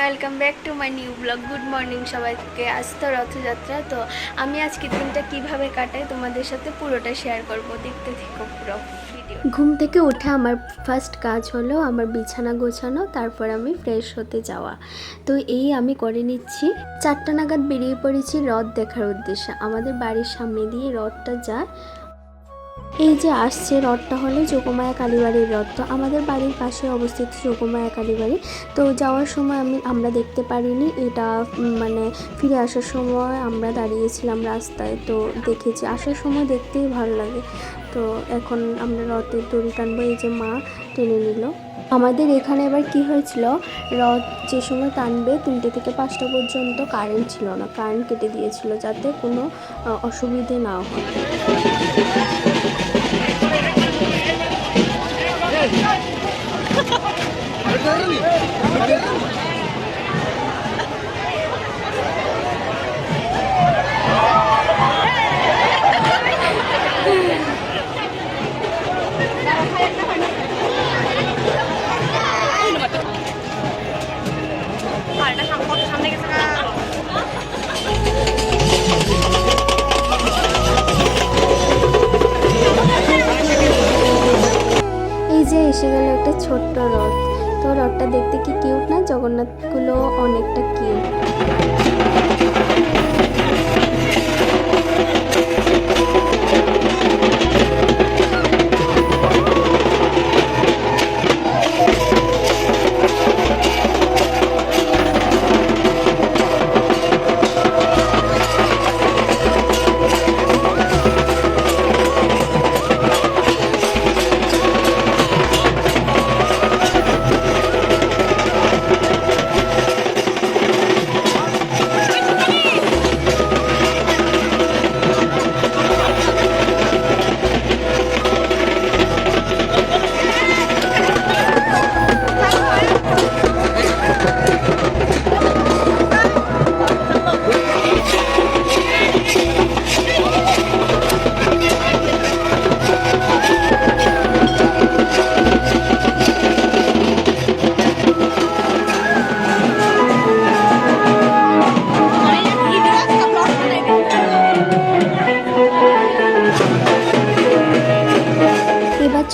Welcome back to my new blog. Good morning সবাইকে। আজ তো রথযাত্রা, তো আমি আজকে দিনটা কিভাবে কাটাই তোমাদের সাথে পুরোটা শেয়ার করব, দেখতে থেকো পুরো ভিডিও। ঘুম থেকে উঠে আমার ফার্স্ট কাজ হলো আমার বিছানা গোছানো, তারপর আমি ফ্রেশ হতে যাওয়া। তো এই আমি করে নিচ্ছি। 4টা নাগাদ বেরিয়ে পড়েছি রথ দেখার উদ্দেশ্যে। আমাদের বাড়ির সামনে দিয়ে রথটা যায়। এই যে আসছে রথটা হলো যোগমায়া কালীবাড়ির রথ। তো আমাদের বাড়ির পাশে অবস্থিত যোগমায়া কালীবাড়ি। তো যাওয়ার সময় আমরা দেখতে পারিনি এটা, মানে ফিরে আসার সময় আমরা দাঁড়িয়েছিলাম রাস্তায়, তো দেখেছি। আসার সময় দেখতেই ভালো লাগে। তো এখন আমরা রথের দড়ি টানবো, এই যে মা টেনে নিল। আমাদের এখানে এবার কি হয়েছিল, রথ যে সময় টানবে 3টে থেকে 5টা পর্যন্ত কারেন্ট ছিল না, কারেন্ট কেটে দিয়েছিল যাতে কোনো অসুবিধে না হয়। এই যে এসে গেল একটা ছোট্ট রথ। তো রথটা দেখতে কি কিউট না? জগন্নাথগুলো অনেকটা কিউট।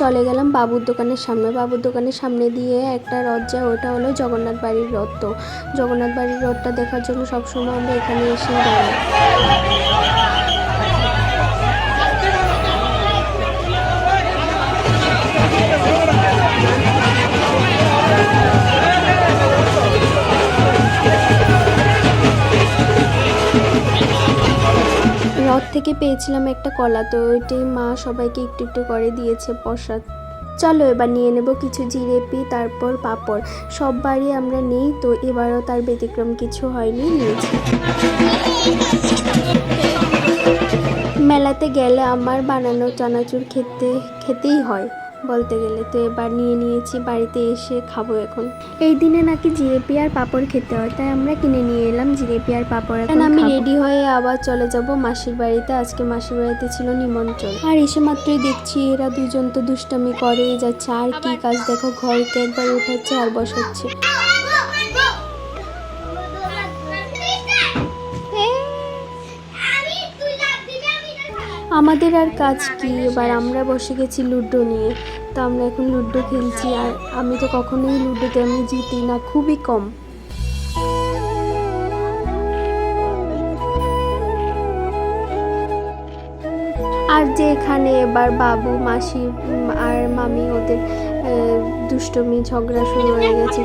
চলে গেলাম বাবুর দোকানের সামনে। বাবুর দোকানের সামনে দিয়ে একটা রথ যায়, ওটা হলো জগন্নাথ বাড়ির রথ। তো জগন্নাথ বাড়ির রথটা দেখার জন্য সবসময় আমরা এখানে এসে দাঁড়াই। রথ থেকে পেয়েছিলাম একটা কলা, তো ওইটাই মা সবাইকে একটু একটু করে দিয়েছে প্রসাদ। চলো এবার নিয়ে নেব কিছু জিলেপি, তারপর পাঁপড়। সব বাড়ি আমরা নিই, তো এবারও তার ব্যতিক্রম কিছু হয়নি, নিয়েছি। মেলাতে গেলে আমার বানানো চানাচুর খেতেই হয় বলতে গেলে। তো এবার নিয়ে নিয়েছি, বাড়িতে এসে খাবো এখন। এই দিনে নাকি জিলেপি আর পাঁপড় খেতে হয়, তাই আমরা কিনে নিয়ে এলাম জিলেপি আর পাঁপড়। এখন আমি রেডি হয়ে আবার চলে যাব মাসির বাড়িতে। আজকে মাসির বাড়িতে ছিল নিমন্ত্রণ। আর এসে মাত্রই দেখছি এরা দুজন তো দুষ্টামি করেই যাচ্ছে। আর কি কাজ দেখো, ঘরকে একবার উঠাচ্ছে আর বসাচ্ছে। আমাদের আর কাজ কি, এবার আমরা বসে গেছি লুডো নিয়ে। তো আমরা এখন লুডো খেলছি। আর আমি তো কখনোই লুডোতে আমি জিতি না, খুবই কম। আর যে এখানে এবার বাবু, মাসি আর মামি ওদের দুষ্টমি ঝগড়া শুরু হয়ে গেছে।